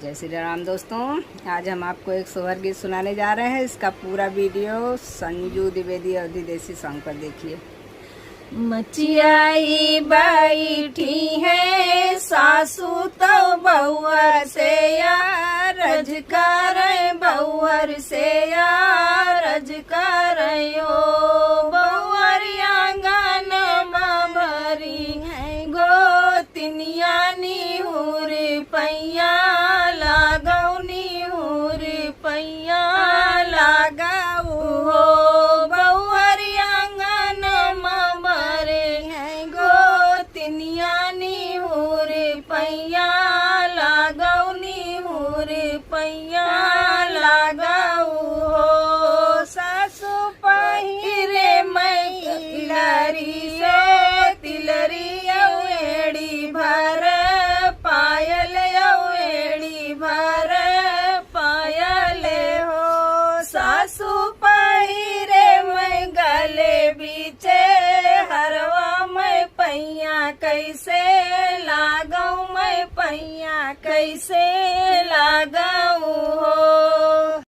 जय श्री राम दोस्तों, आज हम आपको एक सोहर गीत सुनाने जा रहे हैं। इसका पूरा वीडियो संजू द्विवेदी अवधि देसी सॉन्ग पर देखिए। मचियाई बैठी है सासू तो बहुअर से यार रज कर बहुअर से यार रज कर बहुअर आंगन भरी है गोतिनिया निहुर पैया लागौनी हुर पैया लगाऊ हो बहुअर आंगन भरे है गोतिनिया निहुर पैया लागौनी हुर पैया लगाऊ हो सासू पहिरे मैलरी से तिलरी एड़ी भर पायल एड़ी भर पायल हो सासू पहिरे मैं गले बीचे हरवा मैं पैया कैसे लागऊ मैं पैया कैसे लाग